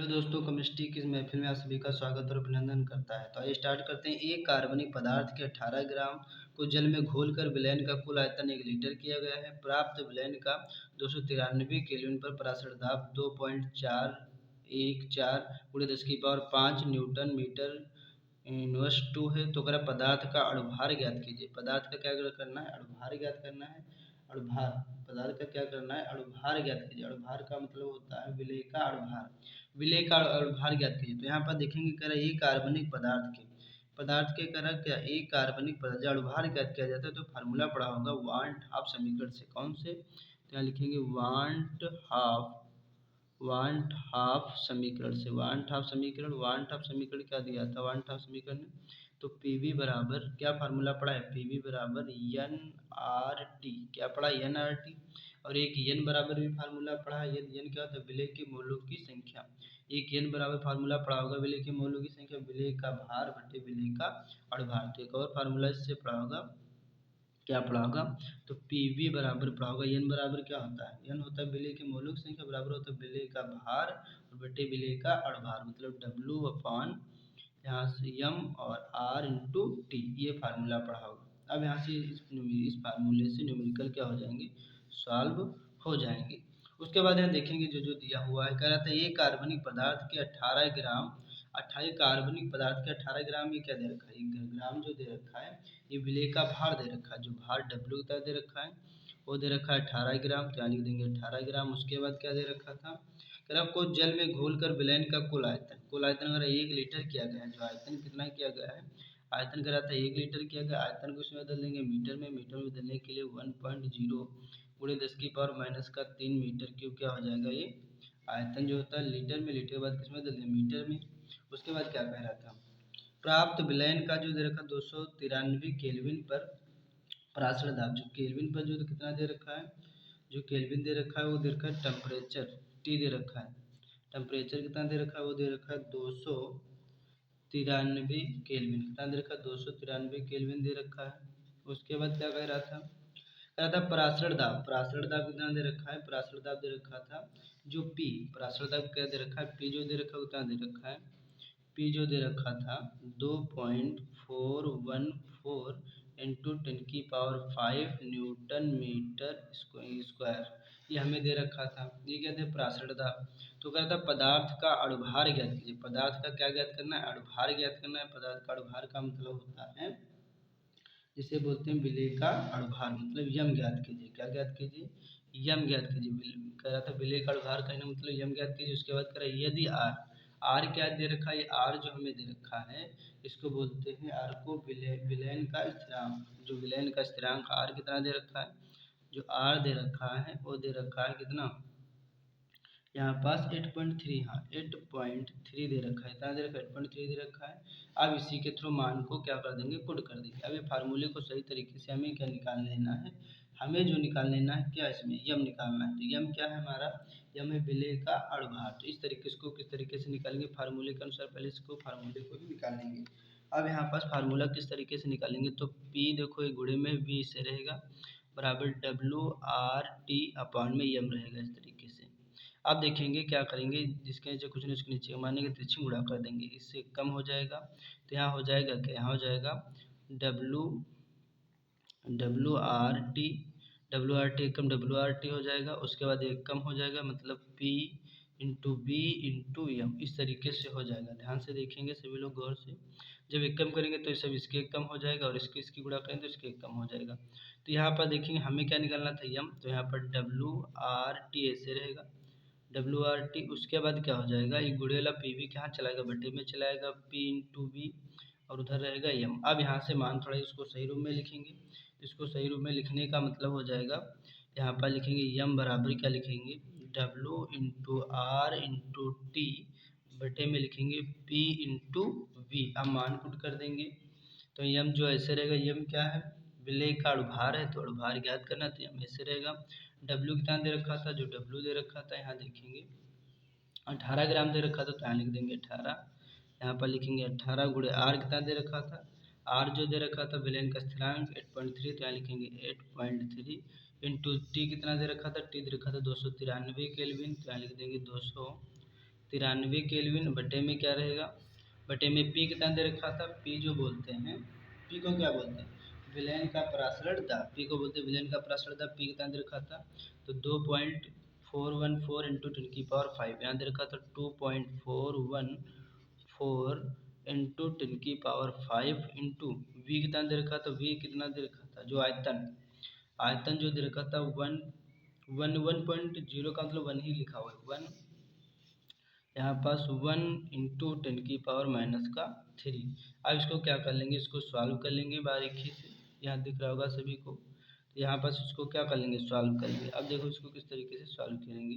दोस्तों, केमिस्ट्री की इस महफिल में आप सभी का स्वागत और अभिनंदन करता है। तो आइए स्टार्ट करते हैं। एक कार्बनिक पदार्थ के 18 ग्राम को जल में घोलकर विलयन का कुल आयतन 1 लीटर किया गया है। प्राप्त विलयन का 293 केल्विन पर पराशर दाब 2.414 × 10⁵ न्यूटन मीटर इनवर्स 2 है। तो अगर पदार्थ का अणुभार ज्ञात कीजिए। पदार्थ का क्या करना है? अणुभार ज्ञात करना है। अणुभार पदार्थ का क्या करना है? अणुभार ज्ञात कीजिए। अणुभार का मतलब होता है विलेय का अणुभार। विलेय का अणुभार ज्ञात कीजिए। तो यहाँ पर देखेंगे कह रहा है एक कार्बनिक पदार्थ के कह रहा क्या एक कार्बनिक पदार्थ जब अणुभार ज्ञात किया जाता है तो फार्मूला पढ़ा होगा वांट हाफ समीकरण से। कौन से? तो यहाँ लिखेंगे वांट हाफ समीकरण से। वांट हाफ समीकरण क्या दिया था? वांट हाफ समीकरण में तो पीवी बराबर क्या फार्मूला पड़ा है? पीवी बराबर एन आर टी। क्या पढ़ा? N R T. और एक एन बराबर भी फार्मूला पढ़ा है। एन क्या होता है? विलेय के मोलों की संख्या। एक एन बराबर फार्मूला पढ़ा होगा विलेय के मोलों की संख्या, विलेय का भार बटे विलेय का अणुभार। तो एक और फार्मूला इससे पढ़ा होगा, क्या पढ़ा होगा? तो पीवी बराबर पढ़ा होगा एन बराबर क्या होता है? एन होता है विलेय के मोलों की संख्या बराबर होता है विलेय का भार और बटे विलेय का अणुभार, मतलब डब्ल्यू अपॉन यहाँ से यम और आर इंटू टी। ये फार्मूला पढ़ा होगा। अब यहाँ से इस फार्मूले से न्यूमेरिकल क्या हो जाएंगे? सॉल्व हो जाएंगे। उसके बाद यहाँ देखेंगे जो दिया हुआ है। कह रहा था एक कार्बनिक पदार्थ के 18 ग्राम 28 कार्बनिक पदार्थ के 18 ग्राम ये क्या दे रखा है? 1 ग्राम जो दे रखा है ये विलेय का भार दे रखा है। जो भार डब्ल्यू का दे रखा है वो दे रखा है 18 ग्राम। तो यहाँ लिख देंगे 18 ग्राम। उसके बाद क्या दे रखा था? कह रहा को जल में घोलकर विलयन का कुल आयतन अगर 1 लीटर किया गया है। जो आयतन कितना किया गया है? आयतन कह रहा था 1 लीटर किया गया। आयतन को इसमें बदल देंगे मीटर में बदलने के लिए 1.0 × 10⁻³ मीटर क्यूब क्या हो जाएगा? ये आयतन जो होता है लीटर में, लीटर के बाद किसमें बदल देंगे? मीटर में। उसके बाद क्या कह रहा था? प्राप्त विलयन का जो दे रखा 293 केल्विन पर पराशर दाब। जो केल्विन पर जो कितना दे रखा है? जो केल्विन दे रखा है वो दे रखा है टेम्परेचर टी दे रखा है। टेम्परेचर कितना दे रखा है? वो दे रखा है 293 केल्विन। कितना दे रखा है? 293 केल्विन दे रखा है। उसके बाद क्या कह रहा था? कह रहा था पराशर दाब कितना दे रखा है? पराशर दाब दे रखा था जो पी। पराशर दाब क्या दे रखा है? पी जो दे रखा है उतना दे रखा है। पी जो दे रखा था 2.414 इंटू 10⁵ न्यूटन मीटर स्क्वायर ये हमें दे रखा था। ये क्या थे? पराशर दाब। तो कहता था पदार्थ का अणुभार ज्ञात कीजिए। पदार्थ का क्या ज्ञात करना है? अणुभार ज्ञात करना है। पदार्थ का अणुभार का मतलब होता है जिसे बोलते हैं विलेय का अणुभार, मतलब यम ज्ञात कीजिए। क्या ज्ञात कीजिए? यम ज्ञात कीजिए। कह रहा था विलेय का अणुभार कहना मतलब यम ज्ञात कीजिए। उसके बाद कह रहा है यदि आर क्या दे रखा है? ये आर जो हमें दे रखा है इसको बोलते हैं आर को विलयन का स्थिरांक। जो विलयन का स्थिरांक आर कितना दे रखा है? जो आर दे रखा है वो दे रखा है कितना? यहाँ पास 8.3, हाँ 8.3 दे रखा है। इतना दे रखा है 8.3 दे रखा है। अब इसी के थ्रू मान को क्या कर देंगे? पुट कर देंगे। अब ये फार्मूले को सही तरीके से हमें क्या निकाल लेना है? हमें जो निकाल लेना है क्या? इसमें यम निकालना है। तो यम क्या है हमारा? यम है विलेय का अणुभार। तो इस तरीके इसको किस तरीके से निकालेंगे? फार्मूले के अनुसार पहले इसको फार्मूले को ही निकाल लेंगे। अब यहाँ पास फार्मूला किस तरीके से निकालेंगे? तो पी देखो एक गुणे में वी से रहेगा बराबर WRT अपॉन में यम रहेगा इस तरीके से। अब देखेंगे क्या करेंगे, जिसके नीचे कुछ नहीं उसके नीचे मानेंगे तिरछी गुणा कर देंगे, इससे कम हो जाएगा। तो यहाँ हो जाएगा क्या? यहाँ हो जाएगा डब्ल्यू आर टी कम WRT हो जाएगा। उसके बाद एक कम हो जाएगा मतलब P इंटू बी इंटू यम इस तरीके से हो जाएगा। ध्यान से देखेंगे सभी लोग गौर से। जब एक कम करेंगे तो सब इसके एक कम हो जाएगा और इसकी गुणा करेंगे तो इसके एक कम हो जाएगा। तो यहाँ पर देखेंगे हमें क्या निकालना था? यम। तो यहाँ पर WRT ऐसे रहेगा WRT। उसके बाद क्या हो जाएगा? ये गुड़ेला पी वी कहाँ चलाएगा? बटे में चलाएगा P इंटू बी और उधर रहेगा यम। अब यहाँ से मान थोड़ा इसको सही रूप में लिखेंगे। इसको सही रूप में लिखने का मतलब हो जाएगा यहाँ पर लिखेंगे यम बराबर क्या लिखेंगे? W into R into T बटे में लिखेंगे P इंटू वी। अब मान पुट कर देंगे तो यम जो ऐसे रहेगा, यम क्या है? विलेय का अणुभार है तो अणुभार ज्ञात करना, तो यम ऐसे रहेगा। डब्ल्यू कितना दे रखा था? जो डब्ल्यू दे रखा था यहाँ देखेंगे 18 ग्राम दे रखा था तो यहाँ लिख देंगे 18। यहाँ पर लिखेंगे 18 गुणे आर कितना दे रखा था? आर जो दे रखा था विलयन का स्थिरांक 8.3 तो यहाँ लिखेंगे 8.3 इंटू टी कितना दे रखा था? टी दे रखा था 293 केल्विन तो यहाँ लिख देंगे 93 केल्विन बटे में क्या रहेगा, बटे में पी कितना दे रखा था, पी जो बोलते हैं, पी को क्या बोलते हैं, विलयन का प्रसारण दाब, पी को बोलते हैं विलयन का प्रसारण दाब, पी कितना दे रखा था, तो 2.414 इंटू 10⁵ यहाँ दे रखा था 2.414 इंटू 10⁵ इंटू वी कितना दे रखा था, वी कितना दे रखा था, जो आयतन, आयतन जो दे रखा था 1.0 का मतलब 1 ही लिखा हुआ है, 1 यहाँ पास 1 इंटू 10⁻⁻3। अब इसको क्या कर लेंगे, इसको सॉल्व कर लेंगे बारीकी से, यहाँ दिख रहा होगा सभी को, तो यहाँ पास इसको क्या कर लेंगे, सॉल्व कर लेंगे। अब देखो इसको किस तरीके से सॉल्व करेंगे,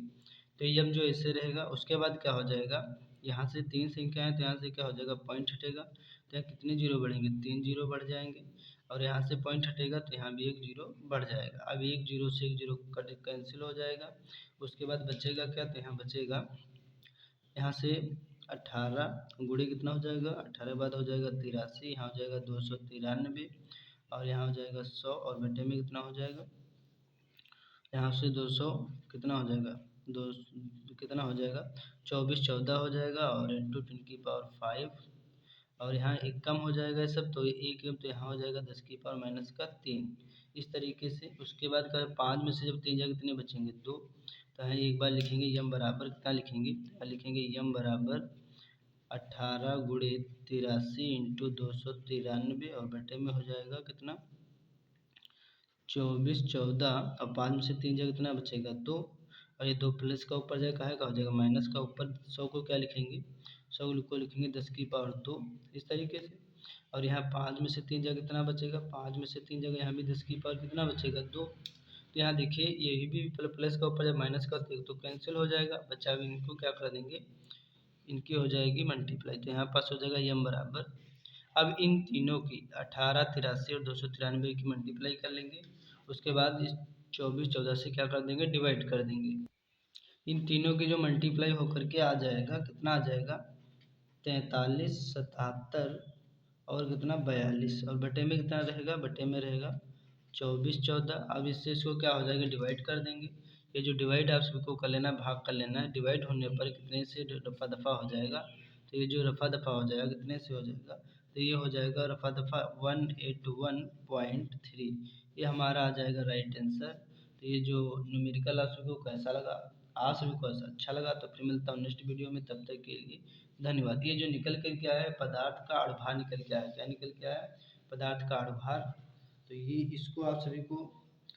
तो ये अब जो ऐसे रहेगा उसके बाद क्या हो जाएगा, यहाँ से 3 संख्या है तो यहाँ से क्या हो जाएगा, पॉइंट हटेगा, तो यहाँ कितने जीरो बढ़ेंगे, 3 जीरो बढ़ जाएंगे, और यहाँ से पॉइंट हटेगा तो यहाँ भी 1 जीरो बढ़ जाएगा। अब 1 जीरो से 1 जीरो कट कैंसिल हो जाएगा, उसके बाद बचेगा क्या, तो यहाँ बचेगा, यहाँ से 18 गुणे कितना हो जाएगा, 18 बाद हो जाएगा 83, यहाँ हो जाएगा 293, और यहाँ हो जाएगा 100, और बटे में कितना हो जाएगा, यहाँ से 200 कितना हो जाएगा, दो कितना हो जाएगा 24 14 हो जाएगा, और इंटू 10⁵, और यहाँ एक कम हो जाएगा सब, तो एक तो यहाँ हो जाएगा 10⁻⁻3, इस तरीके से। उसके बाद का 5 में से जब 3 जाएगा कितने बचेंगे, 2, तो यहाँ एक बार लिखेंगे यम बराबर कितना लिखेंगे, लिखेंगे यम बराबर 18 गुणे 83 इंटू 293, और बटे में हो जाएगा कितना 24 14, और 5 में से 3 जाएगा कितना बचेगा 2, और ये 2 प्लस का ऊपर जाएगा कहाँ का हो जाएगा माइनस का, ऊपर 100 को क्या लिखेंगे, 100 को लिखेंगे 10⁻2, इस तरीके से। और यहाँ 5 में से 3 जगह कितना बचेगा, 5 में से 3 जगह यहाँ भी 10⁻, कितना बचेगा 2, तो यहाँ देखिए ये भी प्लस का ऊपर जब माइनस का तो कैंसिल हो जाएगा, बच्चा अब इनको क्या कर देंगे, इनकी हो जाएगी मल्टीप्लाई, तो यहाँ पास हो जाएगा यम बराबर, अब इन तीनों की 18 83 और 293 की मल्टीप्लाई कर लेंगे, उसके बाद इस 24 14 से क्या कर देंगे, डिवाइड कर देंगे, इन तीनों की जो मल्टीप्लाई होकर के आ जाएगा कितना आ जाएगा 43 77 और कितना 42, और बटे में कितना रहेगा, बटे में रहेगा 24 14। अब इससे इसको क्या हो जाएगा, डिवाइड कर देंगे, ये जो डिवाइड आप सभी को कर लेना, भाग कर लेना है, डिवाइड होने पर कितने से रफा दफा हो जाएगा, तो ये जो रफा दफा हो जाएगा कितने से हो जाएगा, तो ये हो जाएगा रफा दफा 181.3, ये हमारा आ जाएगा राइट आंसर। तो ये जो न्यूमेरिकल आप सभी को कैसा लगा, आप सभी को ऐसा अच्छा लगा तो फिर मिलता हूँ नेक्स्ट वीडियो में, तब तक के लिए धन्यवाद। ये जो निकल कर क्या है, पदार्थ का अणुभार निकल के आया, क्या निकल के आया, पदार्थ का अणुभार, तो ये इसको आप सभी को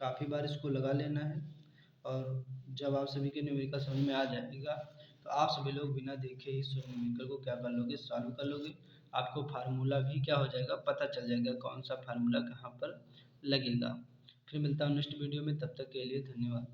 काफ़ी बार इसको लगा लेना है, और जब आप सभी के न्यूमेरिकल समझ में आ जाएगा तो आप सभी लोग बिना देखे ही इस न्यूमेरिकल को क्या कर लोगे, सॉल्व कर लोगे, आपको फार्मूला भी क्या हो जाएगा, पता चल जाएगा कौन सा फार्मूला कहाँ पर लगेगा। फिर मिलता हूँ नेक्स्ट वीडियो में, तब तक के लिए धन्यवाद।